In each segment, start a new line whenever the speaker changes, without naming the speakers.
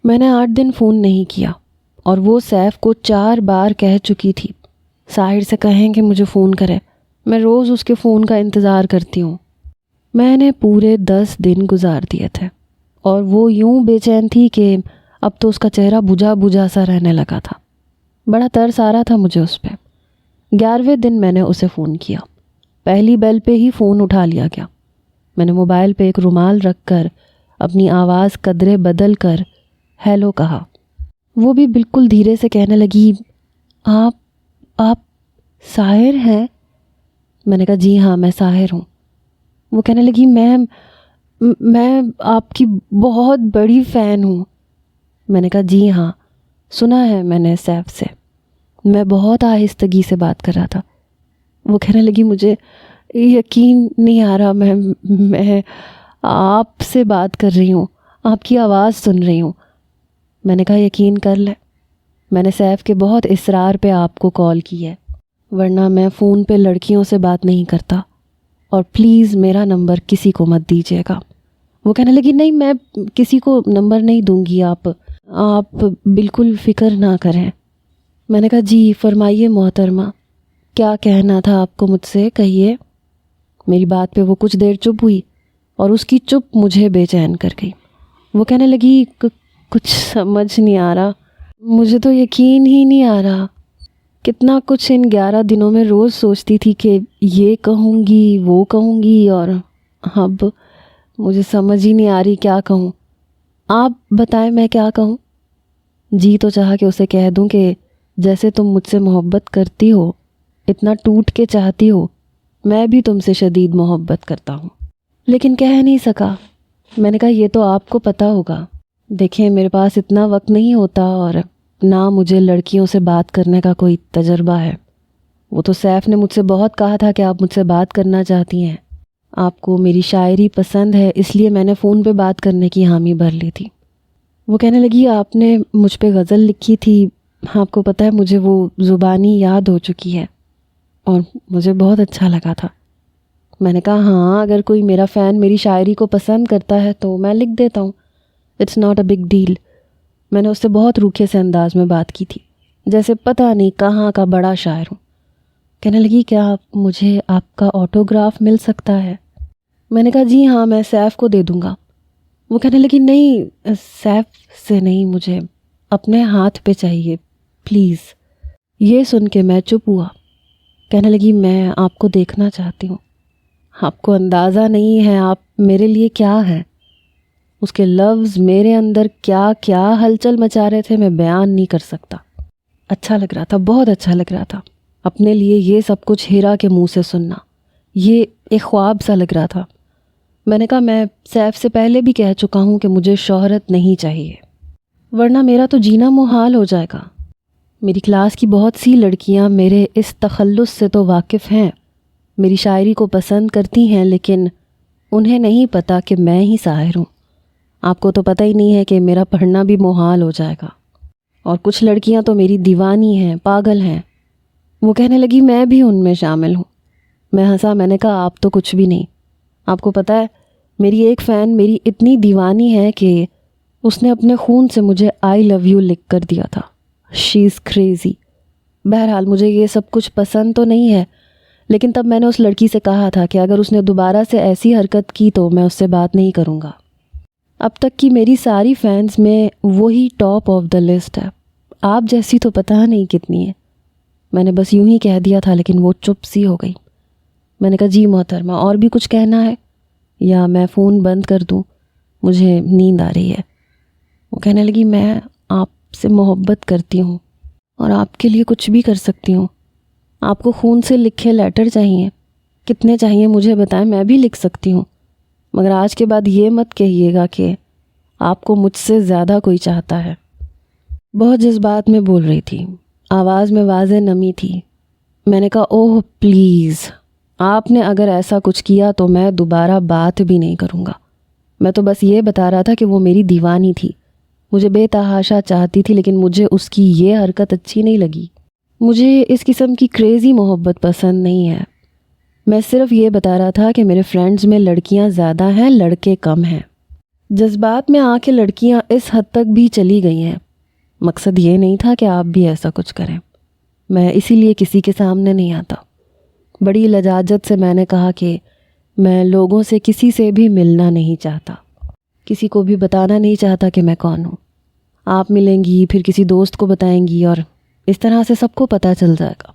میں نے 8 دن فون نہیں کیا اور وہ سیف کو 4 بار کہہ چکی تھی ساحر سے کہیں کہ مجھے فون کرے، میں روز اس کے فون کا انتظار کرتی ہوں۔ میں نے پورے 10 دن گزار دیے تھے اور وہ یوں بے چین تھی کہ اب تو اس کا چہرہ بجھا بجھا سا رہنے لگا تھا۔ بڑا ترس آ رہا تھا مجھے اس پہ۔ 11ویں دن میں نے اسے فون کیا، پہلی بیل پہ ہی فون اٹھا لیا گیا۔ میں نے موبائل پہ ایک رومال رکھ کر اپنی آواز قدرے بدل کر ہیلو کہا۔ وہ بھی بالکل دھیرے سے کہنے لگی، آپ ساحر ہیں؟ میں نے کہا جی ہاں میں ساحر ہوں۔ وہ کہنے لگی میں آپ کی بہت بڑی فین ہوں۔ میں نے کہا جی ہاں سنا ہے میں نے سیف سے۔ میں بہت آہستگی سے بات کر رہا تھا۔ وہ کہنے لگی مجھے یقین نہیں آ رہا، میں آپ سے بات کر رہی ہوں، آپ کی آواز سن رہی ہوں۔ میں نے کہا یقین کر لے، میں نے سیف کے بہت اصرار پہ آپ کو کال کی ہے، ورنہ میں فون پہ لڑکیوں سے بات نہیں کرتا، اور پلیز میرا نمبر کسی کو مت دیجیے گا۔ وہ کہنے لگی نہیں میں کسی کو نمبر نہیں دوں گی، آپ بالکل فکر نہ کریں۔ میں نے کہا جی فرمائیے محترمہ، کیا کہنا تھا آپ کو مجھ سے، کہیے۔ میری بات پہ وہ کچھ دیر چپ ہوئی اور اس کی چپ مجھے بے چین کر گئی۔ وہ کہنے لگی کچھ سمجھ نہیں آ رہا، مجھے تو یقین ہی نہیں آ رہا، کتنا کچھ ان 11 دنوں میں روز سوچتی تھی کہ یہ کہوں گی وہ کہوں گی، اور اب مجھے سمجھ ہی نہیں آ رہی کیا کہوں۔ آپ بتائیں میں کیا کہوں؟ جی تو چاہا کہ اسے کہہ دوں کہ جیسے تم مجھ سے محبت کرتی ہو، اتنا ٹوٹ کے چاہتی ہو، میں بھی تم سے شدید محبت کرتا ہوں، لیکن کہہ نہیں سکا۔ میں نے کہا یہ تو آپ کو پتہ ہوگا، دیکھیں میرے پاس اتنا وقت نہیں ہوتا اور نہ مجھے لڑکیوں سے بات کرنے کا کوئی تجربہ ہے۔ وہ تو سیف نے مجھ سے بہت کہا تھا کہ آپ مجھ سے بات کرنا چاہتی ہیں، آپ کو میری شاعری پسند ہے، اس لیے میں نے فون پہ بات کرنے کی حامی بھر لی تھی۔ وہ کہنے لگی آپ نے مجھ پہ غزل لکھی تھی، آپ کو پتہ ہے مجھے وہ زبانی یاد ہو چکی ہے اور مجھے بہت اچھا لگا تھا۔ میں نے کہا ہاں اگر کوئی میرا فین میری شاعری کو پسند کرتا ہے تو میں لکھ دیتا ہوں، it's not a big deal. میں نے اس سے بہت روکھے سے انداز میں بات کی تھی، جیسے پتہ نہیں کہاں کا بڑا شاعر ہوں۔ کہنے لگی کیا مجھے آپ کا آٹوگراف مل سکتا ہے؟ میں نے کہا جی ہاں میں سیف کو دے دوں گا۔ وہ کہنے لگی نہیں سیف سے نہیں، مجھے اپنے ہاتھ پہ چاہیے پلیز۔ یہ سن کے میں چپ ہوا۔ کہنے لگی میں آپ کو دیکھنا چاہتی ہوں، آپ کو اندازہ نہیں ہے آپ میرے لیے کیا ہیں۔ اس کے لفظ میرے اندر کیا کیا ہلچل مچا رہے تھے میں بیان نہیں کر سکتا۔ اچھا لگ رہا تھا، بہت اچھا لگ رہا تھا اپنے لیے یہ سب کچھ ہیرا کے منہ سے سننا، یہ ایک خواب سا لگ رہا تھا۔ میں نے کہا میں سیف سے پہلے بھی کہہ چکا ہوں کہ مجھے شہرت نہیں چاہیے، ورنہ میرا تو جینا محال ہو جائے گا۔ میری کلاس کی بہت سی لڑکیاں میرے اس تخلص سے تو واقف ہیں، میری شاعری کو پسند کرتی ہیں، لیکن انہیں نہیں پتہ کہ میں ہی ساحر ہوں۔ آپ کو تو پتہ ہی نہیں ہے کہ میرا پڑھنا بھی محال ہو جائے گا، اور کچھ لڑکیاں تو میری دیوانی ہیں، پاگل ہیں۔ وہ کہنے لگی میں بھی ان میں شامل ہوں۔ میں ہنسا، میں نے کہا آپ تو کچھ بھی نہیں۔ آپ کو پتہ ہے میری ایک فین میری اتنی دیوانی ہے کہ اس نے اپنے خون سے مجھے آئی لو یو لکھ کر دیا تھا۔ شی از کریزی۔ بہرحال مجھے یہ سب کچھ پسند تو نہیں ہے، لیکن تب میں نے اس لڑکی سے کہا تھا کہ اگر اس نے دوبارہ سے ایسی حرکت کی تو میں اس سے بات نہیں کروں گا۔ اب تک کی میری ساری فینز میں وہی ٹاپ آف دا لسٹ ہے، آپ جیسی تو پتہ نہیں کتنی ہے۔ میں نے بس یوں ہی کہہ دیا تھا، لیکن وہ چپ سی ہو گئی۔ میں نے کہا جی محترمہ اور بھی کچھ کہنا ہے یا میں فون بند کر دوں، مجھے نیند آ رہی ہے۔ وہ کہنے لگی میں آپ سے محبت کرتی ہوں اور آپ کے لیے کچھ بھی کر سکتی ہوں۔ آپ کو خون سے لکھے لیٹر چاہیے، کتنے چاہیے مجھے بتائیں، میں بھی لکھ سکتی ہوں، مگر آج کے بعد یہ مت کہیے گا کہ آپ کو مجھ سے زیادہ کوئی چاہتا ہے۔ بہت جذبات میں بول رہی تھی، آواز میں واضح نمی تھی۔ میں نے کہا اوہ پلیز، آپ نے اگر ایسا کچھ کیا تو میں دوبارہ بات بھی نہیں کروں گا۔ میں تو بس یہ بتا رہا تھا کہ وہ میری دیوانی تھی، مجھے بے تحاشا چاہتی تھی، لیکن مجھے اس کی یہ حرکت اچھی نہیں لگی۔ مجھے اس قسم کی کریزی محبت پسند نہیں ہے۔ میں صرف یہ بتا رہا تھا کہ میرے فرینڈز میں لڑکیاں زیادہ ہیں، لڑکے کم ہیں۔ جذبات میں آ کے لڑکیاں اس حد تک بھی چلی گئی ہیں۔ مقصد یہ نہیں تھا کہ آپ بھی ایسا کچھ کریں، میں اسی لیے کسی کے سامنے نہیں آتا۔ بڑی لجاجت سے میں نے کہا کہ میں لوگوں سے کسی سے بھی ملنا نہیں چاہتا، کسی کو بھی بتانا نہیں چاہتا کہ میں کون ہوں۔ آپ ملیں گی، پھر کسی دوست کو بتائیں گی، اور اس طرح سے سب کو پتہ چل جائے گا۔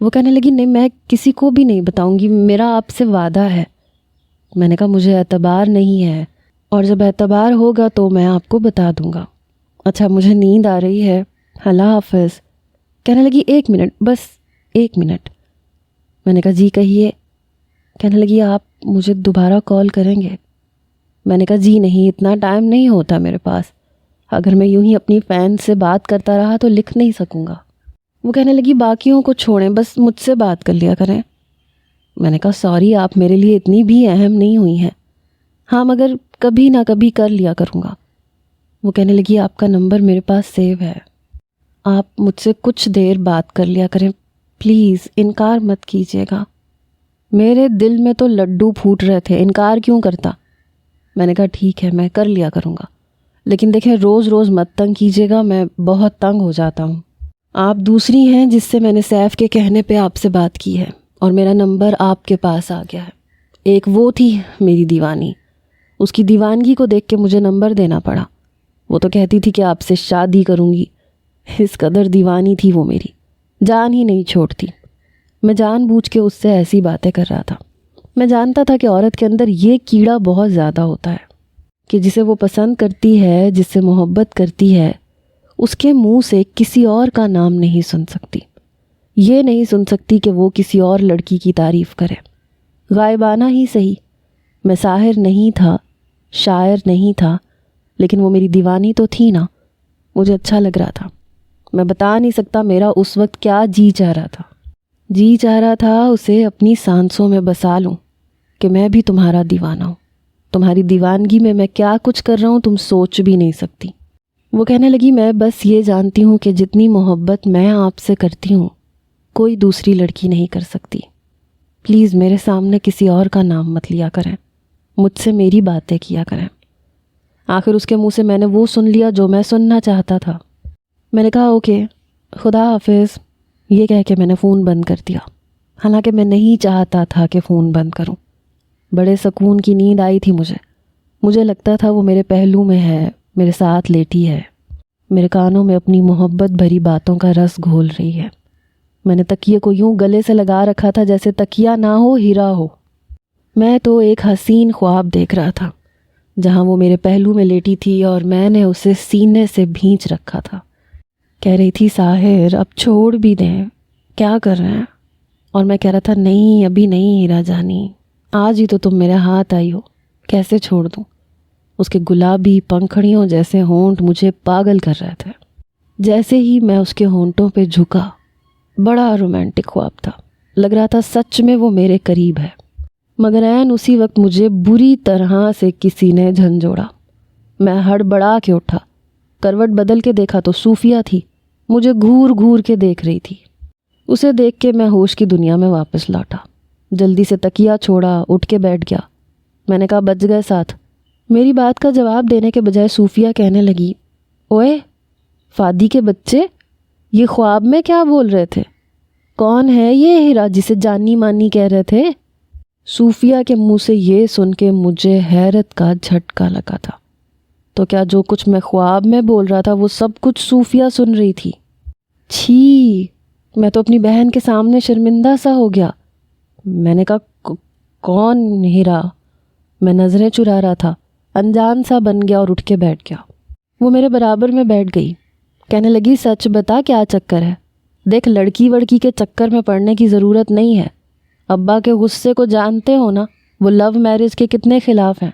وہ کہنے لگی نہیں، میں کسی کو بھی نہیں بتاؤں گی، میرا آپ سے وعدہ ہے۔ میں نے کہا مجھے اعتبار نہیں ہے، اور جب اعتبار ہوگا تو میں آپ کو بتا دوں گا۔ اچھا مجھے نیند آ رہی ہے، اللہ حافظ۔ کہنے لگی 1 منٹ، بس 1 منٹ۔ میں نے کہا جی کہیے۔ کہنے لگی آپ مجھے دوبارہ کال کریں گے؟ میں نے کہا جی نہیں، اتنا ٹائم نہیں ہوتا میرے پاس، اگر میں یوں ہی اپنی فین سے بات کرتا رہا تو لکھ نہیں سکوں گا۔ وہ کہنے لگی باقیوں کو چھوڑیں، بس مجھ سے بات کر لیا کریں۔ میں نے کہا سوری، آپ میرے لیے اتنی بھی اہم نہیں ہوئی ہیں، ہاں مگر کبھی نہ کبھی کر لیا کروں گا۔ وہ کہنے لگی آپ کا نمبر میرے پاس سیو ہے، آپ مجھ سے کچھ دیر بات کر لیا کریں، پلیز انکار مت کیجیے گا۔ میرے دل میں تو لڈو پھوٹ رہے تھے، انکار کیوں کرتا۔ میں نے کہا ٹھیک ہے، میں کر لیا کروں گا، لیکن دیکھیں روز روز مت تنگ کیجیے گا، میں بہت تنگ ہو جاتا ہوں۔ آپ دوسری ہیں جس سے میں نے سیف کے کہنے پہ آپ سے بات کی ہے، اور میرا نمبر آپ کے پاس آ گیا ہے۔ ایک وہ تھی میری دیوانی، اس کی دیوانگی کو دیکھ کے مجھے نمبر دینا پڑا۔ وہ تو کہتی تھی کہ آپ سے شادی کروں گی، اس قدر دیوانی تھی وہ میری، جان ہی نہیں چھوڑتی۔ میں جان بوجھ کے اس سے ایسی باتیں کر رہا تھا۔ میں جانتا تھا کہ عورت کے اندر یہ کیڑا بہت زیادہ ہوتا ہے کہ جسے وہ پسند کرتی ہے، جس سے محبت کرتی ہے، اس کے منہ سے کسی اور کا نام نہیں سن سکتی۔ یہ نہیں سن سکتی کہ وہ کسی اور لڑکی کی تعریف کرے، غائبانہ ہی صحیح۔ میں ساحر نہیں تھا، شاعر نہیں تھا، لیکن وہ میری دیوانی تو تھی نا، مجھے اچھا لگ رہا تھا۔ میں بتا نہیں سکتا میرا اس وقت کیا جی چاہ رہا تھا۔ جی چاہ رہا تھا اسے اپنی سانسوں میں بسا لوں کہ میں بھی تمہارا دیوانہ ہوں، تمہاری دیوانگی میں کیا کچھ کر رہا ہوں تم سوچ بھی نہیں سکتی۔ وہ کہنے لگی میں بس یہ جانتی ہوں کہ جتنی محبت میں آپ سے کرتی ہوں کوئی دوسری لڑکی نہیں کر سکتی۔ پلیز میرے سامنے کسی اور کا نام مت لیا کریں، مجھ سے میری باتیں کیا کریں۔ آخر اس کے منہ سے میں نے وہ سن لیا جو میں سننا چاہتا تھا۔ میں نے کہا اوکے، خدا حافظ، یہ کہہ کے میں نے فون بند کر دیا، حالانکہ میں نہیں چاہتا تھا کہ فون بند کروں۔ بڑے سکون کی نیند آئی تھی مجھے لگتا تھا وہ میرے پہلو میں ہے، میرے ساتھ لیٹی ہے، میرے کانوں میں اپنی محبت بھری باتوں کا رس گھول رہی ہے۔ میں نے تکیے کو یوں گلے سے لگا رکھا تھا جیسے تکیہ نہ ہو ہیرا ہو۔ میں تو ایک حسین خواب دیکھ رہا تھا جہاں وہ میرے پہلو میں لیٹی تھی اور میں نے اسے سینے سے بھینچ رکھا تھا۔ کہہ رہی تھی ساحر اب چھوڑ بھی دیں، کیا کر رہے ہیں؟ اور میں کہہ رہا تھا نہیں ابھی نہیں ہیرا جانی، آج ہی تو تم میرے ہاتھ آئی ہو، کیسے چھوڑ دوں؟ اس کے گلابی پنکھڑیوں جیسے ہونٹ مجھے پاگل کر رہے تھے۔ جیسے ہی میں اس کے ہونٹوں پہ جھکا، بڑا رومانٹک خواب تھا، لگ رہا تھا سچ میں وہ میرے قریب ہے، مگر عین اسی وقت مجھے بری طرح سے کسی نے جھنجھوڑا۔ میں ہڑبڑا کے اٹھا، کروٹ بدل کے دیکھا تو صوفیہ تھی، مجھے گھور گھور کے دیکھ رہی تھی۔ اسے دیکھ کے میں ہوش کی دنیا میں واپس لوٹا، جلدی سے تکیہ چھوڑا، اٹھ کے بیٹھ گیا۔ میں نے کہا بچ گئے ساتھ۔ میری بات کا جواب دینے کے بجائے صوفیہ کہنے لگی اوئے فادی کے بچے، یہ خواب میں کیا بول رہے تھے؟ کون ہے یہ ہیرا جسے جانی مانی کہہ رہے تھے؟ صوفیہ کے منہ سے یہ سن کے مجھے حیرت کا جھٹکا لگا تھا۔ تو کیا جو کچھ میں خواب میں بول رہا تھا وہ سب کچھ صوفیہ سن رہی تھی؟ چھی، میں تو اپنی بہن کے سامنے شرمندہ سا ہو گیا۔ میں نے کہا کون ہیرا؟ میں نظریں چرا رہا تھا، انجان سا بن گیا اور اٹھ کے بیٹھ گیا۔ وہ میرے برابر میں بیٹھ گئی، کہنے لگی سچ بتا کیا چکر ہے؟ دیکھ لڑکی وڑکی کے چکر میں پڑنے کی ضرورت نہیں ہے، ابا کے غصے کو جانتے ہو نا، وہ لو میرج کے کتنے خلاف ہیں۔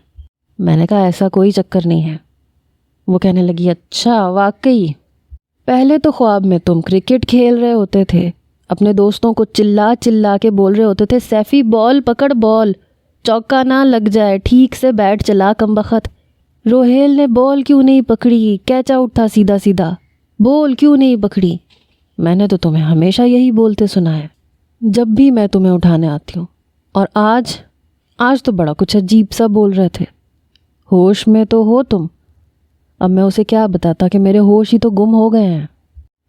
میں نے کہا ایسا کوئی چکر نہیں ہے۔ وہ کہنے لگی اچھا واقعی؟ پہلے تو خواب میں تم کرکٹ کھیل رہے ہوتے تھے، اپنے دوستوں کو چلا چلا کے بول رہے ہوتے تھے سیفی بال پکڑ، بال چوکا نہ لگ جائے، ٹھیک سے بیٹ چلا کمبخت۔ روہیل نے بال کیوں نہیں پکڑی؟ کیچا اٹھا سیدھا سیدھا، بول کیوں نہیں پکڑی؟ میں نے تو تمہیں ہمیشہ یہی بولتے سنا ہے جب بھی میں تمہیں اٹھانے آتی ہوں، اور آج تو بڑا کچھ عجیب سا بول رہے تھے۔ ہوش میں تو ہو تم؟ اب میں اسے کیا بتاتا کہ میرے ہوش ہی تو گم ہو گئے ہیں۔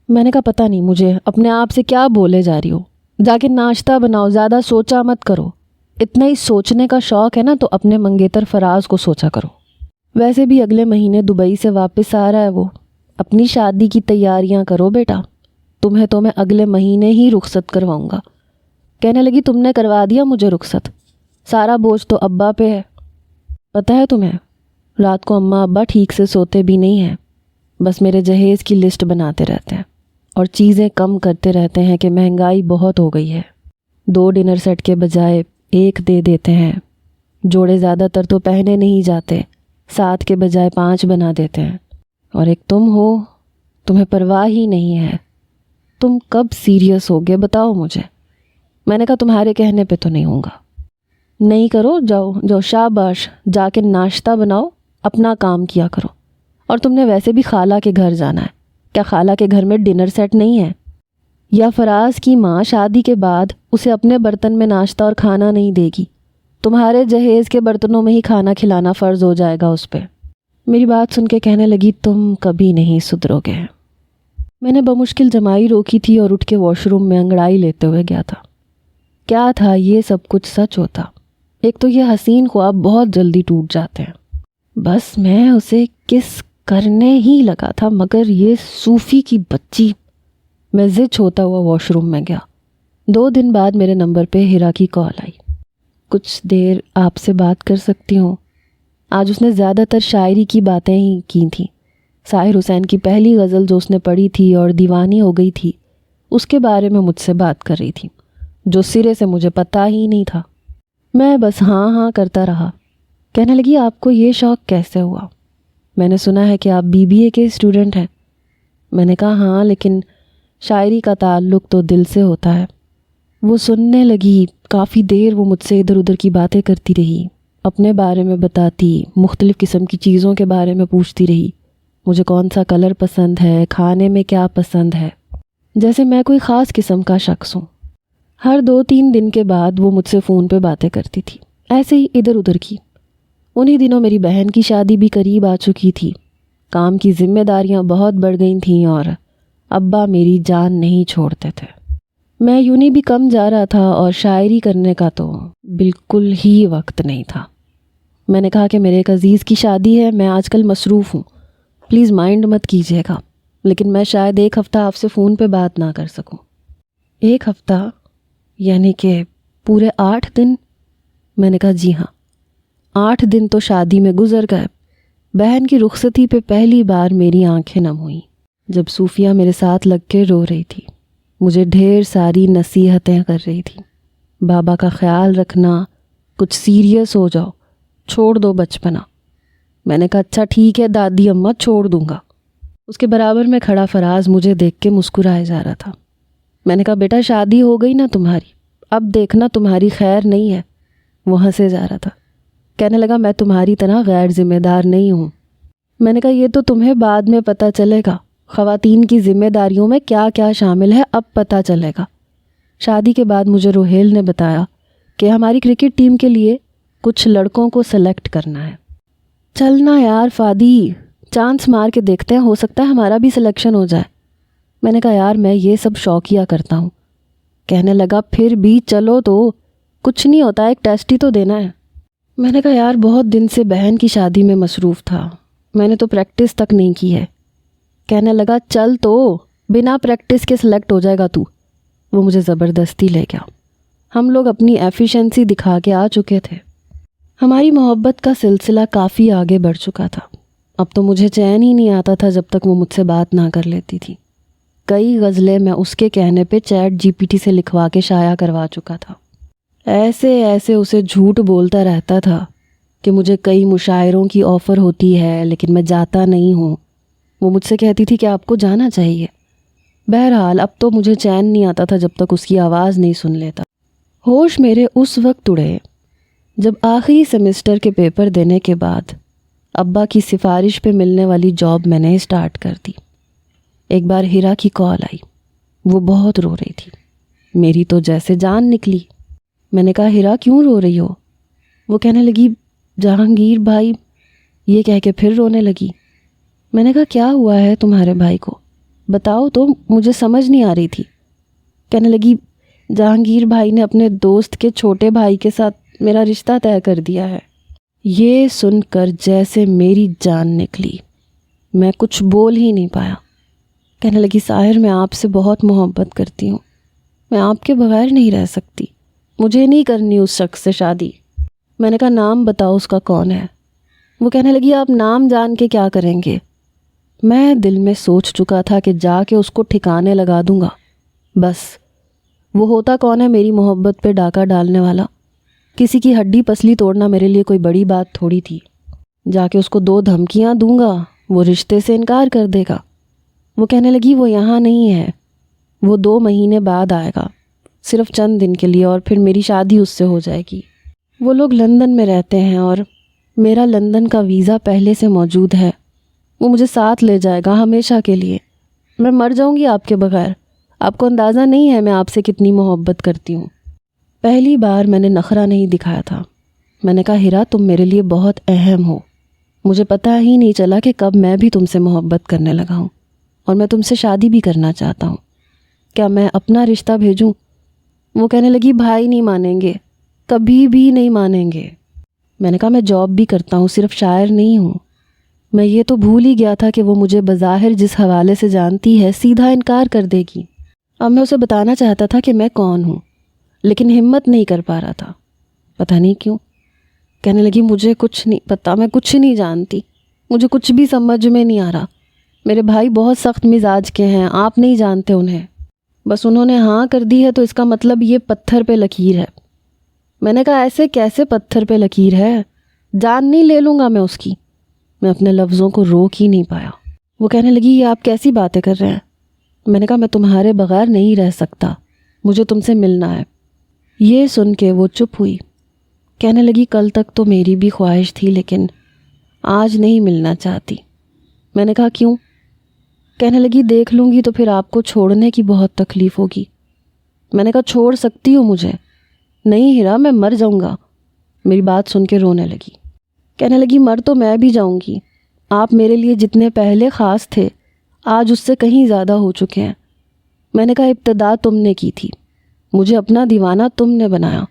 میں نے کہا پتہ نہیں مجھے اپنے آپ سے کیا بولے جا رہی ہو، جا کے ناشتہ بناؤ، زیادہ سوچا مت کرو۔ اتنا ہی سوچنے کا شوق ہے نا تو اپنے منگیتر فراز کو سوچا کرو۔ ویسے بھی اگلے مہینے دبئی سے واپس آ رہا ہے وہ، اپنی شادی کی تیاریاں کرو بیٹا، تمہیں تو میں اگلے مہینے ہی رخصت کرواؤں گا۔ کہنے لگی تم نے کروا دیا مجھے رخصت، سارا بوجھ تو ابا پہ ہے۔ پتہ ہے تمہیں رات کو اماں ابا ٹھیک سے سوتے بھی نہیں ہیں، بس میرے جہیز کی لسٹ بناتے رہتے ہیں اور چیزیں کم کرتے رہتے ہیں کہ مہنگائی بہت ہو گئی ہے۔ 2 ڈنر سیٹ کے بجائے 1 دے دیتے ہیں، جوڑے زیادہ تر تو پہنے نہیں جاتے، 7 کے بجائے 5 بنا دیتے ہیں، اور ایک تم ہو، تمہیں پرواہ ہی نہیں ہے۔ تم کب سیریس ہوگے بتاؤ مجھے؟ میں نے کہا تمہارے کہنے پہ تو نہیں ہوں گا۔ نہیں کرو، جاؤ جاؤ، شاباش، جا کے ناشتہ بناؤ، اپنا کام کیا کرو۔ اور تم نے ویسے بھی خالہ کے گھر جانا ہے، کیا خالہ کے گھر میں ڈنر سیٹ نہیں ہے؟ یا فراز کی ماں شادی کے بعد اسے اپنے برتن میں ناشتہ اور کھانا نہیں دے گی؟ تمہارے جہیز کے برتنوں میں ہی کھانا کھلانا فرض ہو جائے گا اس پہ۔ میری بات سن کے کہنے لگی تم کبھی نہیں سدھرو گے۔ میں نے بمشکل جمائی روکی تھی اور اٹھ کے واش روم میں انگڑائی لیتے ہوئے گیا تھا۔ کیا تھا یہ سب کچھ سچ ہوتا؟ ایک تو یہ حسین خواب بہت جلدی ٹوٹ جاتے ہیں، بس میں اسے کس کرنے ہی لگا تھا، مگر یہ صوفی کی بچی۔ میں زچ ہوتا ہوا واش روم میں گیا۔ 2 دن بعد میرے نمبر پہ ہیرا کی کال آئی۔ کچھ دیر آپ سے بات کر سکتی ہوں؟ آج اس نے زیادہ تر شاعری کی باتیں ہی کی تھیں۔ ساحر حسین کی پہلی غزل جو اس نے پڑھی تھی اور دیوانی ہو گئی تھی، اس کے بارے میں مجھ سے بات کر رہی تھی، جو سرے سے مجھے پتہ ہی نہیں تھا۔ میں بس ہاں ہاں کرتا رہا۔ کہنے لگی آپ کو یہ شوق کیسے ہوا؟ میں نے سنا ہے کہ آپ BBA کے اسٹوڈنٹ ہیں۔ میں نے کہا ہاں، لیکن شاعری کا تعلق تو دل سے ہوتا ہے۔ وہ سننے لگی، کافی دیر وہ مجھ سے ادھر ادھر کی باتیں کرتی رہی، اپنے بارے میں بتاتی، مختلف قسم کی چیزوں کے بارے میں پوچھتی رہی، مجھے کون سا کلر پسند ہے، کھانے میں کیا پسند ہے، جیسے میں کوئی خاص قسم کا شخص ہوں۔ ہر 2-3 دن کے بعد وہ مجھ سے فون پہ باتیں کرتی تھی، ایسے ہی ادھر ادھر کی۔ انہی دنوں میری بہن کی شادی بھی قریب آ چکی تھی، کام کی ذمہ داریاں بہت بڑھ گئی تھیں اور ابا میری جان نہیں چھوڑتے تھے۔ میں یونی بھی کم جا رہا تھا اور شاعری کرنے کا تو بالکل ہی وقت نہیں تھا۔ میں نے کہا کہ میرے ایک عزیز کی شادی ہے، میں آج کل مصروف ہوں، پلیز مائنڈ مت کیجیے گا، لیکن میں شاید 1 ہفتہ آپ سے فون پہ بات نہ کر سکوں۔ 1 ہفتہ؟ یعنی کہ پورے 8 دن؟ میں نے کہا جی ہاں، 8 دن تو شادی میں گزر گئے۔ بہن کی رخصتی پہ پہلی بار میری آنکھیں نم ہوئیں جب صوفیہ میرے ساتھ لگ کے رو رہی تھی، مجھے ڈھیر ساری نصیحتیں کر رہی تھی۔ بابا کا خیال رکھنا، کچھ سیریس ہو جاؤ، چھوڑ دو بچپنا۔ میں نے کہا اچھا ٹھیک ہے دادی اماں، چھوڑ دوں گا۔ اس کے برابر میں کھڑا فراز مجھے دیکھ کے مسکرائے جا رہا تھا۔ میں نے کہا بیٹا شادی ہو گئی نا تمہاری، اب دیکھنا تمہاری خیر نہیں ہے۔ وہ ہنسے جا رہا تھا، کہنے لگا میں تمہاری طرح غیر ذمہ دار نہیں ہوں۔ میں نے کہا یہ تو تمہیں بعد میں پتہ چلے گا، خواتین کی ذمہ داریوں میں کیا کیا شامل ہے اب پتہ چلے گا۔ شادی کے بعد مجھے روہیل نے بتایا کہ ہماری کرکٹ ٹیم کے لیے کچھ لڑکوں کو سلیکٹ کرنا ہے۔ چلنا یار فادی، چانس مار کے دیکھتے ہیں، ہو سکتا ہے ہمارا بھی سلیکشن ہو جائے۔ میں نے کہا یار میں یہ سب شوقیہ کرتا ہوں۔ کہنے لگا پھر بھی چلو تو، کچھ نہیں ہوتا، ایک ٹیسٹ ہی تو دینا ہے۔ میں نے کہا یار بہت دن سے بہن کی شادی میں مصروف تھا، میں نے تو پریکٹس تک نہیں کی ہے۔ کہنے لگا چل تو، بنا پریکٹس کے سلیکٹ ہو جائے گا تو۔ وہ مجھے زبردستی لے گیا۔ ہم لوگ اپنی ایفیشنسی دکھا کے آ چکے تھے۔ ہماری محبت کا سلسلہ کافی آگے بڑھ چکا تھا۔ اب تو مجھے چین ہی نہیں آتا تھا جب تک وہ مجھ سے بات نہ کر لیتی تھی۔ کئی غزلیں میں اس کے کہنے پہ چیٹ GPT سے لکھوا کے شائع کروا چکا تھا۔ ایسے ایسے اسے جھوٹ بولتا رہتا تھا کہ مجھے کئی مشاعروں کی آفر ہوتی ہے لیکن میں جاتا نہیں ہوں۔ وہ مجھ سے کہتی تھی کہ آپ کو جانا چاہیے۔ بہرحال اب تو مجھے چین نہیں آتا تھا جب تک اس کی آواز نہیں سن لیتا۔ ہوش میرے اس وقت اڑے جب آخری سیمسٹر کے پیپر دینے کے بعد ابا کی سفارش پہ ملنے والی جاب میں نے اسٹارٹ کر دی۔ ایک بار ہیرا کی کال آئی، وہ بہت رو رہی تھی، میری تو جیسے جان نکلی۔ میں نے کہا ہیرا کیوں رو رہی ہو؟ وہ کہنے لگی جہانگیر بھائی یہ کہہ کے پھر رونے لگی۔ میں نے کہا کیا ہوا ہے تمہارے بھائی کو، بتاؤ تو، مجھے سمجھ نہیں آ رہی تھی۔ کہنے لگی جہانگیر بھائی نے اپنے دوست کے چھوٹے بھائی کے ساتھ میرا رشتہ طے کر دیا ہے۔ یہ سن کر جیسے میری جان نکلی، میں کچھ بول ہی نہیں پایا۔ کہنے لگی ساحر میں آپ سے بہت محبت کرتی ہوں، میں آپ کے بغیر نہیں رہ سکتی، مجھے نہیں کرنی اس شخص سے شادی۔ میں نے کہا نام بتاؤ اس کا کون ہے۔ وہ کہنے لگی آپ نام جان کے کیا کریں گے؟ میں دل میں سوچ چکا تھا کہ جا کے اس کو ٹھکانے لگا دوں گا۔ بس وہ ہوتا کون ہے میری محبت پہ ڈاکہ ڈالنے والا؟ کسی کی ہڈی پسلی توڑنا میرے لیے کوئی بڑی بات تھوڑی تھی۔ جا کے اس کو 2 دھمکیاں دوں گا، وہ رشتے سے انکار کر دے گا۔ وہ کہنے لگی وہ یہاں نہیں ہے، وہ 2 مہینے بعد آئے گا، صرف چند دن کے لیے، اور پھر میری شادی اس سے ہو جائے گی۔ وہ لوگ لندن میں رہتے ہیں اور میرا لندن کا ویزا پہلے سے موجود ہے، وہ مجھے ساتھ لے جائے گا ہمیشہ کے لیے۔ میں مر جاؤں گی آپ کے بغیر، آپ کو اندازہ نہیں ہے میں آپ سے کتنی محبت کرتی ہوں۔ پہلی بار میں نے نخرہ نہیں دکھایا تھا۔ میں نے کہا ہیرا تم میرے لیے بہت اہم ہو، مجھے پتہ ہی نہیں چلا کہ کب میں بھی تم سے محبت کرنے لگا ہوں، اور میں تم سے شادی بھی کرنا چاہتا ہوں، کیا میں اپنا رشتہ بھیجوں؟ وہ کہنے لگی بھائی نہیں مانیں گے، کبھی بھی نہیں مانیں گے۔ میں نے کہا میں جاب بھی کرتا ہوں، صرف شاعر نہیں ہوں۔ میں یہ تو بھول ہی گیا تھا کہ وہ مجھے بظاہر جس حوالے سے جانتی ہے سیدھا انکار کر دے گی۔ اب میں اسے بتانا چاہتا تھا کہ میں کون ہوں، لیکن ہمت نہیں کر پا رہا تھا، پتہ نہیں کیوں۔ کہنے لگی مجھے کچھ نہیں پتہ، میں کچھ نہیں جانتی، مجھے کچھ بھی سمجھ میں نہیں آ رہا۔ میرے بھائی بہت سخت مزاج کے ہیں، آپ نہیں جانتے انہیں، بس انہوں نے ہاں کر دی ہے تو اس کا مطلب یہ پتھر پہ لکیر ہے۔ میں نے کہا ایسے کیسے پتھر پہ لکیر ہے، جان نہیں لے لوں گا میں اس کی۔ میں اپنے لفظوں کو روک ہی نہیں پایا۔ وہ کہنے لگی یہ آپ کیسی باتیں کر رہے ہیں؟ میں نے کہا میں تمہارے بغیر نہیں رہ سکتا، مجھے تم سے ملنا ہے۔ یہ سن کے وہ چپ ہوئی۔ کہنے لگی کل تک تو میری بھی خواہش تھی، لیکن آج نہیں ملنا چاہتی۔ میں نے کہا کیوں؟ کہنے لگی دیکھ لوں گی تو پھر آپ کو چھوڑنے کی بہت تکلیف ہوگی۔ میں نے کہا چھوڑ سکتی ہو مجھے؟ نہیں ہیرا میں مر جاؤں گا۔ میری بات سن کے رونے لگی۔ کہنے لگی مر تو میں بھی جاؤں گی، آپ میرے لیے جتنے پہلے خاص تھے آج اس سے کہیں زیادہ ہو چکے ہیں۔ میں نے کہا ابتدا تم نے کی تھی، مجھے اپنا دیوانہ تم نے بنایا،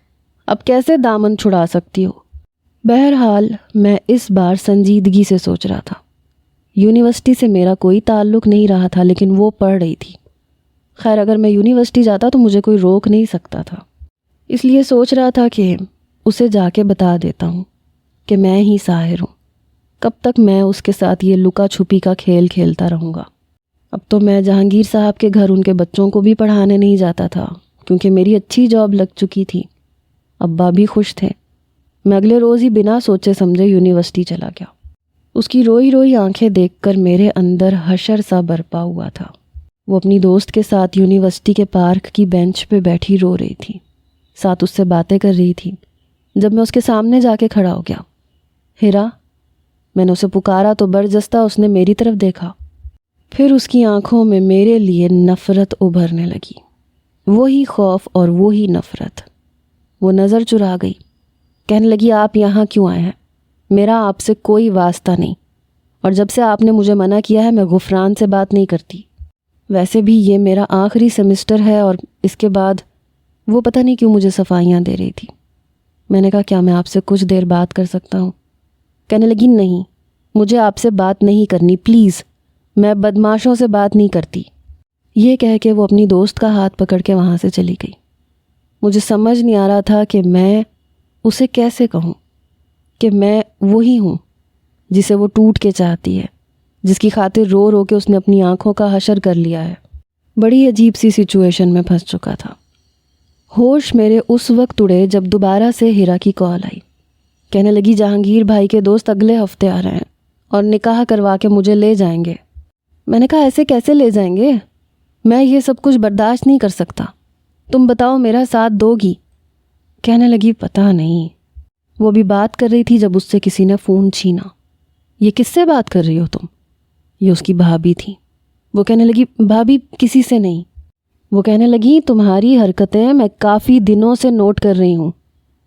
اب کیسے دامن چھڑا سکتی ہو؟ بہرحال میں اس بار سنجیدگی سے سوچ رہا تھا۔ یونیورسٹی سے میرا کوئی تعلق نہیں رہا تھا، لیکن وہ پڑھ رہی تھی۔ خیر اگر میں یونیورسٹی جاتا تو مجھے کوئی روک نہیں سکتا تھا، اس لیے سوچ رہا تھا کہ اسے جا کے بتا دیتا ہوں کہ میں ہی ساحر ہوں۔ کب تک میں اس کے ساتھ یہ لکا چھپی کا کھیل کھیلتا رہوں گا؟ اب تو میں جہانگیر صاحب کے گھر ان کے بچوں کو بھی پڑھانے نہیں جاتا تھا، کیونکہ میری اچھی جاب لگ چکی تھی۔ ابا بھی خوش تھے۔ میں اگلے روز ہی بنا سوچے سمجھے یونیورسٹی چلا گیا۔ اس کی روئی روئی آنکھیں دیکھ کر میرے اندر حشر سا برپا ہوا تھا۔ وہ اپنی دوست کے ساتھ یونیورسٹی کے پارک کی بینچ پہ بیٹھی رو رہی تھی، ساتھ اس سے باتیں کر رہی تھی۔ جب میں اس کے سامنے جا کے کھڑا ہو گیا، ہیرا، میں نے اسے پکارا تو برجستہ اس نے میری طرف دیکھا۔ پھر اس کی آنکھوں میں میرے لیے نفرت ابھرنے لگی، وہی خوف اور وہی نفرت۔ وہ نظر چرا گئی۔ کہنے لگی آپ یہاں کیوں آئے ہیں؟ میرا آپ سے کوئی واسطہ نہیں، اور جب سے آپ نے مجھے منع کیا ہے میں غفران سے بات نہیں کرتی۔ ویسے بھی یہ میرا آخری سیمسٹر ہے، اور اس کے بعد وہ پتہ نہیں کیوں مجھے صفائیاں دے رہی تھی۔ میں نے کہا کیا میں آپ سے کچھ دیر بات کر سکتا ہوں؟ کہنے لگی نہیں، مجھے آپ سے بات نہیں کرنی، پلیز، میں بدماشوں سے بات نہیں کرتی۔ یہ کہہ کے وہ اپنی دوست کا ہاتھ پکڑ کے وہاں سے چلی گئی۔ مجھے سمجھ نہیں آ رہا تھا کہ میں اسے کیسے کہوں کہ میں وہی ہوں جسے وہ ٹوٹ کے چاہتی ہے، جس کی خاطر رو رو کے اس نے اپنی آنکھوں کا حشر کر لیا ہے۔ بڑی عجیب سی سچویشن میں پھنس چکا تھا۔ ہوش میرے اس وقت اڑے جب دوبارہ سے ہیرا کی کال آئی۔ کہنے لگی جہانگیر بھائی کے دوست اگلے ہفتے آ رہے ہیں اور نکاح کروا کے مجھے لے جائیں گے۔ میں نے کہا ایسے کیسے لے جائیں گے؟ میں یہ سب کچھ برداشت نہیں کر سکتا، تم بتاؤ میرا ساتھ دو گی؟ کہنے لگی پتہ نہیں۔ وہ بھی بات کر رہی تھی جب اس سے کسی نے فون چھینا۔ یہ کس سے بات کر رہی ہو تم؟ یہ اس کی بھابھی تھی۔ وہ کہنے لگی بھابھی کسی سے نہیں۔ وہ کہنے لگی تمہاری حرکتیں میں کافی دنوں سے نوٹ کر رہی ہوں،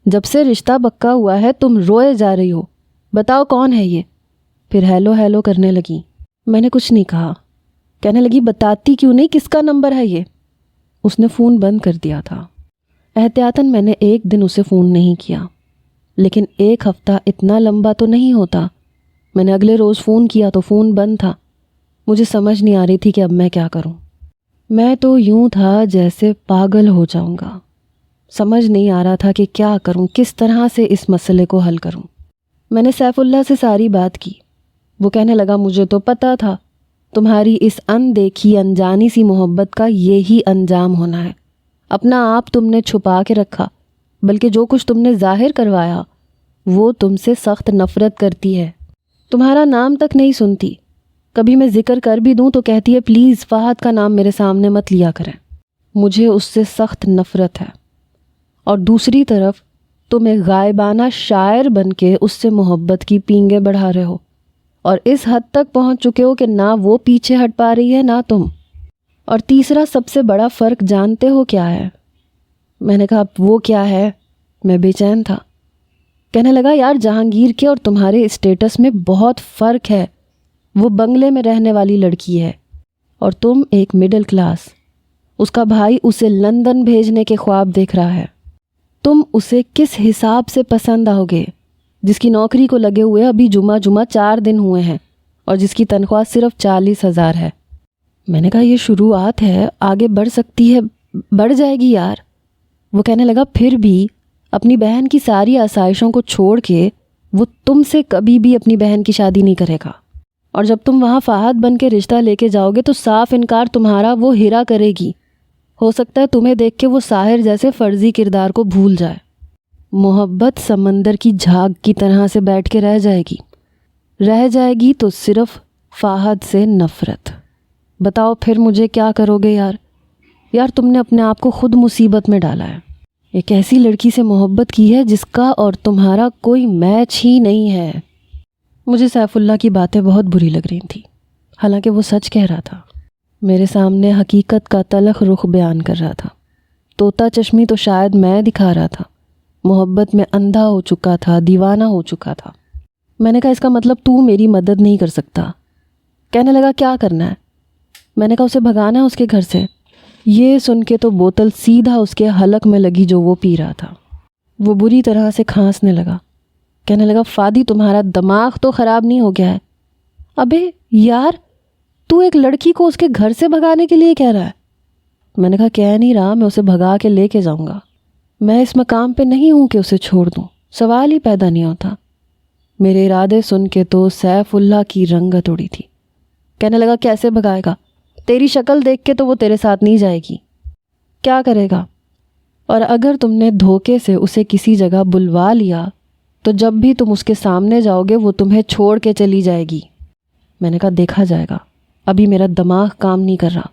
جب سے رشتہ پکا ہوا ہے تم روئے جا رہی ہو، بتاؤ کون ہے یہ؟ پھر ہیلو ہیلو کرنے لگیں۔ میں نے کچھ نہیں کہا۔ کہنے لگی بتاتی کیوں نہیں کس کا نمبر ہے یہ؟ اس نے فون بند کر دیا تھا۔ احتیاطاً میں نے ایک دن اسے فون نہیں کیا، لیکن ایک ہفتہ اتنا لمبا تو نہیں ہوتا۔ میں نے اگلے روز فون کیا تو فون بند تھا۔ مجھے سمجھ نہیں آ رہی تھی کہ اب میں کیا کروں۔ میں تو یوں تھا جیسے پاگل ہو جاؤں گا۔ سمجھ نہیں آ رہا تھا کہ کیا کروں، کس طرح سے اس مسئلے کو حل کروں۔ میں نے سیف اللہ سے ساری بات کی۔ وہ کہنے لگا مجھے تو پتہ تھا تمہاری اس اندیکھی انجانی سی محبت کا یہی انجام ہونا ہے۔ اپنا آپ تم نے چھپا کے رکھا، بلکہ جو کچھ تم نے ظاہر کروایا وہ تم سے سخت نفرت کرتی ہے۔ تمہارا نام تک نہیں سنتی، کبھی میں ذکر کر بھی دوں تو کہتی ہے پلیز فہد کا نام میرے سامنے مت لیا کریں۔ مجھے اس سے سخت نفرت ہے۔ اور دوسری طرف تم ایک غائبانہ شاعر بن کے اس سے محبت کی پینگیں بڑھا رہے ہو، اور اس حد تک پہنچ چکے ہو کہ نہ وہ پیچھے ہٹ پا رہی ہے نہ تم۔ اور تیسرا سب سے بڑا فرق جانتے ہو کیا ہے؟ میں نے کہا وہ کیا ہے؟ میں بے چین تھا۔ کہنے لگا یار جہانگیر کے اور تمہارے اسٹیٹس میں بہت فرق ہے۔ وہ بنگلے میں رہنے والی لڑکی ہے اور تم ایک مڈل کلاس۔ اس کا بھائی اسے لندن بھیجنے کے خواب دیکھ رہا ہے۔ تم اسے کس حساب سے پسند آؤ گے جس کی نوکری کو لگے ہوئے ابھی جمعہ 4 دن ہوئے ہیں اور جس کی تنخواہ صرف 40,000 ہے؟ میں نے کہا یہ شروعات ہے، آگے بڑھ سکتی ہے، بڑھ جائے گی یار۔ وہ کہنے لگا پھر بھی اپنی بہن کی ساری آسائشوں کو چھوڑ کے وہ تم سے کبھی بھی اپنی بہن کی شادی نہیں کرے گا، اور جب تم وہاں فہد بن کے رشتہ لے کے جاؤ گے تو صاف انکار تمہارا وہ ہیرا کرے گی۔ ہو سکتا ہے تمہیں دیکھ کے وہ ساحر جیسے فرضی کردار کو بھول جائے۔ محبت سمندر کی جھاگ کی طرح سے بیٹھ کے رہ جائے گی تو صرف فہد سے نفرت۔ بتاؤ پھر مجھے کیا کرو گے یار تم نے اپنے آپ کو خود مصیبت میں ڈالا ہے۔ ایک ایسی لڑکی سے محبت کی ہے جس کا اور تمہارا کوئی میچ ہی نہیں ہے۔ مجھے سیف اللہ کی باتیں بہت بری لگ رہی تھیں، حالانکہ وہ سچ کہہ رہا تھا۔ میرے سامنے حقیقت کا تلخ رخ بیان کر رہا تھا۔ طوطا چشمی تو شاید میں دکھا رہا تھا، محبت میں اندھا ہو چکا تھا، دیوانہ ہو چکا تھا۔ میں نے کہا اس کا مطلب تو میری مدد نہیں کر سکتا؟ کہنے لگا کیا کرنا ہے؟ میں نے کہا اسے بھگانا ہے اس کے گھر سے۔ یہ سن کے تو بوتل سیدھا اس کے حلق میں لگی جو وہ پی رہا تھا۔ وہ بری طرح سے کھانسنے لگا۔ کہنے لگا فادی تمہارا دماغ تو خراب نہیں ہو گیا ہے؟ ابے یار تو ایک لڑکی کو اس کے گھر سے بھگانے کے لیے کہہ رہا ہے؟ میں نے کہا کہہ نہیں رہا، میں اسے بھگا کے لے کے جاؤں گا۔ میں اس مقام پہ نہیں ہوں کہ اسے چھوڑ دوں، سوال ہی پیدا نہیں ہوتا۔ میرے ارادے سن کے تو سیف اللہ کی رنگت اڑی تھی۔ کہنے لگا کیسے بھگائے گا؟ تیری شکل دیکھ کے تو وہ تیرے ساتھ نہیں جائے گی۔ کیا کرے گا؟ اور اگر تم نے دھوکے سے اسے کسی جگہ بلوا لیا تو جب بھی تم اس کے سامنے جاؤ گے وہ تمہیں چھوڑ کے چلی جائے گی۔ میں نے کہا دیکھا جائے گا، ابھی میرا دماغ کام نہیں کر رہا۔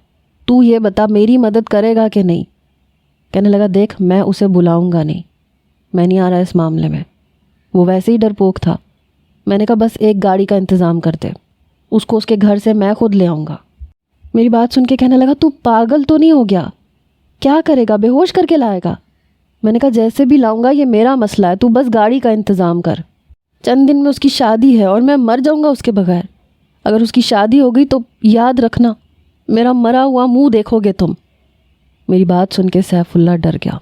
تو یہ بتا میری مدد کرے گا کہ نہیں؟ کہنے لگا دیکھ میں اسے بلاؤں گا نہیں، میں نہیں آ رہا اس معاملے میں۔ وہ ویسے ہی ڈرپوک تھا۔ میں نے کہا بس ایک گاڑی کا انتظام کر دے، اس کو اس کے گھر سے میں خود لے آؤں گا۔ میری بات سن کے کہنے لگا تو پاگل تو نہیں ہو گیا؟ کیا کرے گا؟ بے ہوش کر کے لائے گا؟ میں نے کہا جیسے بھی لاؤں گا، یہ میرا مسئلہ ہے، تو بس گاڑی کا انتظام کر۔ چند دن میں اس کی شادی ہے اور میں مر جاؤں گا اس کے بغیر۔ اگر اس کی شادی ہو گئی تو یاد رکھنا میرا مرا ہوا منہ دیکھو گے تم۔ میری بات سن کے سیف اللہ ڈر گیا۔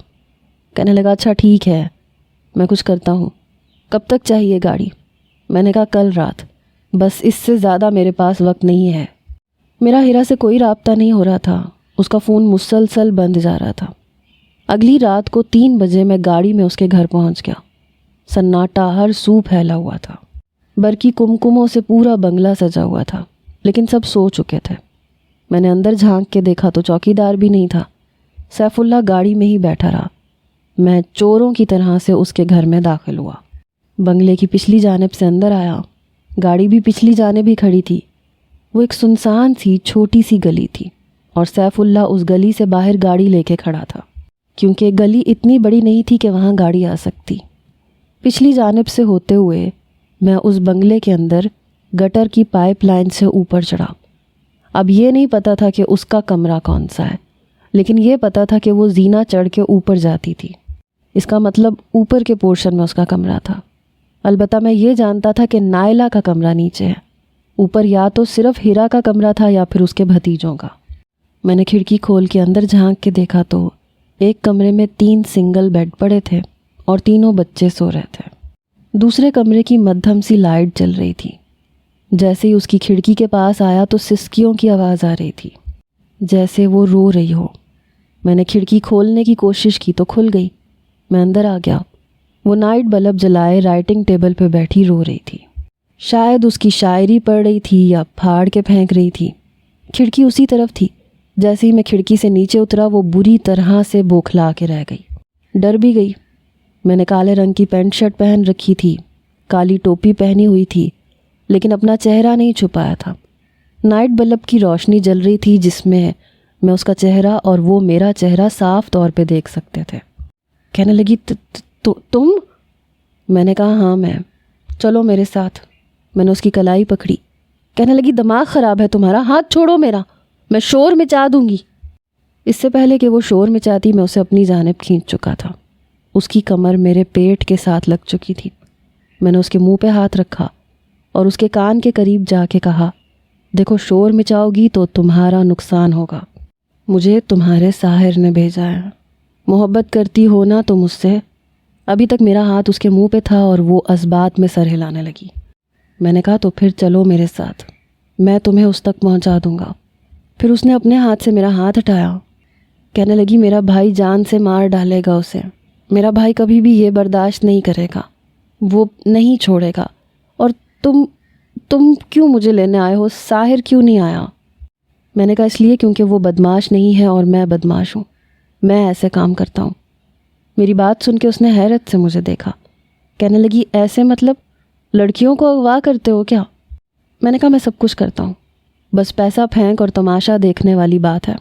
کہنے لگا اچھا ٹھیک ہے، میں کچھ کرتا ہوں۔ کب تک چاہیے گاڑی؟ میں نے کہا کل رات، بس اس سے زیادہ میرے پاس وقت نہیں ہے۔ میرا ہیرا سے کوئی رابطہ نہیں ہو رہا تھا، اس کا فون مسلسل بند جا رہا تھا۔ اگلی رات کو 3 بجے میں گاڑی میں اس کے گھر پہنچ گیا۔ سناٹا ہر سو پھیلا ہوا تھا، برقی کمکموں سے پورا بنگلہ سجا ہوا تھا، لیکن سب سو چکے تھے۔ میں نے اندر جھانک کے دیکھا تو چوکیدار بھی نہیں تھا۔ سیف اللہ گاڑی میں ہی بیٹھا رہا۔ میں چوروں کی طرح سے اس کے گھر میں داخل ہوا۔ بنگلے کی پچھلی جانب سے اندر آیا، گاڑی بھی پچھلی جانب ہی کھڑی تھی۔ وہ ایک سنسان سی چھوٹی سی گلی تھی اور سیف اللہ اس گلی سے باہر گاڑی لے کے کھڑا تھا، کیونکہ گلی اتنی بڑی نہیں تھی کہ وہاں گاڑی آ سکتی۔ پچھلی جانب سے ہوتے ہوئے میں اس بنگلے کے اندر گٹر کی پائپ لائن سے اوپر چڑھا۔ اب یہ نہیں پتا تھا کہ اس کا کمرہ کون سا ہے، لیکن یہ پتا تھا کہ وہ زینہ چڑھ کے اوپر جاتی تھی، اس کا مطلب اوپر کے پورشن میں اس کا کمرہ تھا۔ البتہ میں یہ جانتا تھا کہ نائلہ کا کمرہ نیچے ہے۔ اوپر یا تو صرف ہیرا کا کمرہ تھا یا پھر اس کے بھتیجوں کا۔ میں نے کھڑکی کھول کے اندر جھانک کے دیکھا تو ایک کمرے میں 3 سنگل بیڈ پڑے تھے اور تینوں بچے سو رہے تھے۔ دوسرے کمرے کی مدھم سی لائٹ جل رہی تھی۔ جیسے ہی اس کی کھڑکی کے پاس آیا تو سسکیوں کی آواز آ رہی تھی، جیسے وہ رو رہی ہو۔ میں نے کھڑکی کھولنے کی کوشش کی تو کھل گئی۔ میں اندر آ گیا۔ وہ نائٹ بلب جلائے رائٹنگ ٹیبل پہ بیٹھی رو رہی تھی۔ شاید اس کی شاعری پڑھ رہی تھی یا پھاڑ کے پھینک رہی تھی۔ کھڑکی اسی طرف تھی۔ جیسے ہی میں کھڑکی سے نیچے اترا وہ بری طرح سے بوکھلا کے رہ گئی۔ ڈر بھی گئی۔ میں نے کالے رنگ کی پینٹ شرٹ پہن رکھی تھی، کالی ٹوپی پہنی ہوئی تھی، لیکن اپنا چہرہ نہیں چھپایا تھا۔ نائٹ بلب کی روشنی جل رہی تھی جس میں اس کا چہرہ اور وہ میرا چہرہ صاف طور پہ دیکھ سکتے تھے۔ کہنے لگی تم؟ میں نے کہا ہاں میں۔ چلو میرے ساتھ۔ میں نے اس کی کلائی پکڑی۔ کہنے لگی دماغ خراب ہے تمہارا، ہاتھ چھوڑو میرا، میں شور مچا دوں گی۔ اس سے پہلے کہ وہ شور مچاتی میں اسے اپنی جانب کھینچ چکا تھا۔ اس کی کمر میرے پیٹ کے ساتھ لگ چکی تھی۔ میں نے اس کے منہ پہ ہاتھ رکھا اور اس کے کان کے قریب جا کے کہا، دیکھو شور مچاؤ گی تو تمہارا نقصان ہوگا۔ مجھے تمہارے ساحر نے بھیجا ہے۔ محبت کرتی ہو نا تم مجھ سے؟ ابھی تک میرا ہاتھ اس کے منہ پہ تھا اور وہ اسبات میں سر ہلانے لگی۔ میں نے کہا تو پھر چلو میرے ساتھ، میں تمہیں اس تک پہنچا دوں گا۔ پھر اس نے اپنے ہاتھ سے میرا ہاتھ ہٹایا۔ کہنے لگی میرا بھائی جان سے مار ڈالے گا اسے، میرا بھائی کبھی بھی یہ برداشت نہیں کرے گا، وہ نہیں چھوڑے گا۔ اور تم کیوں مجھے لینے آئے ہو؟ ساحر کیوں نہیں آیا؟ میں نے کہا اس لیے کیونکہ وہ بدماش نہیں ہے اور میں بدماش ہوں، میں ایسے کام کرتا ہوں۔ میری بات سن کے اس نے حیرت سے مجھے دیکھا۔ کہنے لگی ایسے مطلب لڑکیوں کو اغوا کرتے ہو کیا؟ میں نے کہا میں سب کچھ کرتا ہوں، بس پیسہ پھینک اور تماشا دیکھنے والی بات ہے۔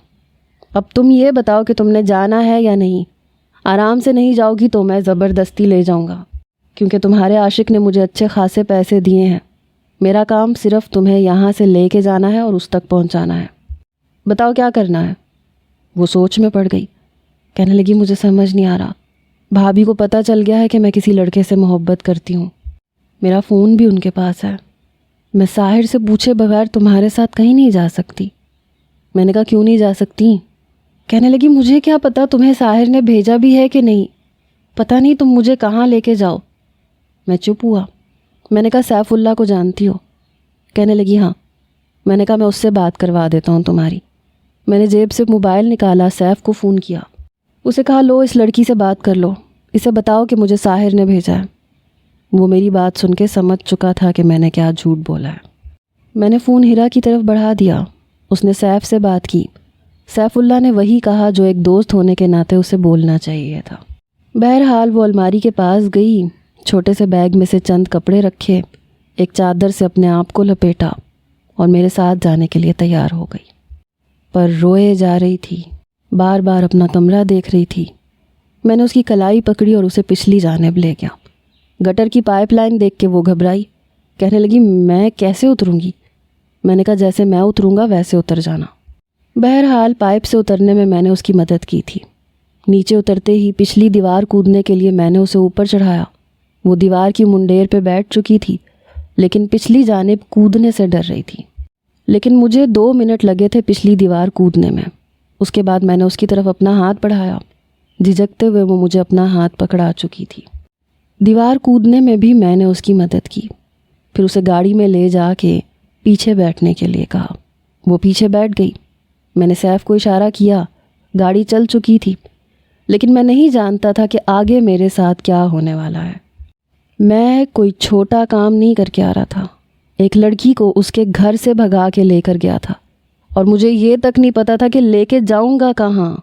اب تم یہ بتاؤ کہ تم نے جانا ہے یا نہیں؟ آرام سے نہیں جاؤ گی تو میں زبردستی لے جاؤں گا، کیونکہ تمہارے عاشق نے مجھے اچھے خاصے پیسے دیے ہیں۔ میرا کام صرف تمہیں یہاں سے لے کے جانا ہے اور اس تک پہنچانا ہے۔ بتاؤ کیا کرنا ہے؟ وہ سوچ میں پڑ گئی۔ کہنے لگی مجھے سمجھ نہیں آ رہا، بھابھی کو پتہ چل گیا ہے کہ میں کسی لڑکے سے محبت کرتی ہوں، میرا فون بھی ان کے پاس ہے، میں ساحر سے پوچھے بغیر تمہارے ساتھ کہیں نہیں جا سکتی۔ میں نے کہا کیوں نہیں جا سکتی؟ کہنے لگی مجھے کیا پتہ تمہیں ساحر نے بھیجا بھی ہے کہ نہیں، پتہ نہیں تم مجھے کہاں لے کے جاؤ۔ میں چپ ہوا۔ میں نے کہا سیف اللہ کو جانتی ہو؟ کہنے لگی ہاں۔ میں نے کہا میں اس سے بات کروا دیتا ہوں تمہاری۔ میں نے جیب سے موبائل نکالا، سیف کو فون کیا، اسے کہا لو اس لڑکی سے بات کر لو، اسے بتاؤ کہ مجھے ساحر نے بھیجا ہے۔ وہ میری بات سن کے سمجھ چکا تھا کہ میں نے کیا جھوٹ بولا ہے۔ میں نے فون ہیرا کی طرف بڑھا دیا۔ اس نے سیف سے بات کی۔ سیف اللہ نے وہی کہا جو ایک دوست ہونے کے ناطے اسے بولنا چاہیے تھا۔ بہرحال وہ الماری کے پاس گئی، چھوٹے سے بیگ میں سے چند کپڑے رکھے، ایک چادر سے اپنے آپ کو لپیٹا اور میرے ساتھ جانے کے لیے تیار ہو گئی، پر روئے جا رہی تھی، بار بار اپنا کمرہ دیکھ رہی تھی۔ میں نے اس کی کلائی پکڑی اور اسے پچھلی جانب لے گیا۔ گٹر کی پائپ لائن دیکھ کے وہ گھبرائی، کہنے لگی میں کیسے اتروں گی؟ میں نے کہا جیسے میں اتروں گا ویسے اتر جانا۔ بہرحال پائپ سے اترنے میں نے اس کی مدد کی تھی۔ نیچے اترتے ہی پچھلی دیوار کودنے کے لیے میں نے اسے اوپر چڑھایا۔ وہ دیوار کی منڈیر پہ بیٹھ چکی تھی، لیکن پچھلی جانب کودنے سے ڈر رہی تھی۔ لیکن مجھے 2 منٹ لگے تھے پچھلی دیوار کودنے میں۔ اس کے بعد میں نے اس کی طرف اپنا ہاتھ بڑھایا۔ جھجکتے ہوئے وہ مجھے اپنا ہاتھ پکڑا چکی تھی۔ دیوار کودنے میں بھی میں نے اس کی مدد کی۔ پھر اسے گاڑی میں لے جا کے پیچھے بیٹھنے کے لیے کہا۔ وہ پیچھے بیٹھ گئی۔ میں نے سیف کو اشارہ کیا۔ گاڑی چل چکی تھی، لیکن میں نہیں جانتا تھا کہ آگے میرے ساتھ کیا ہونے والا ہے۔ میں کوئی چھوٹا کام نہیں کر کے آ رہا تھا۔ ایک لڑکی کو اس کے گھر سے بھگا کے لے کر گیا تھا، اور مجھے یہ تک نہیں پتا تھا کہ لے کے جاؤں گا کہاں۔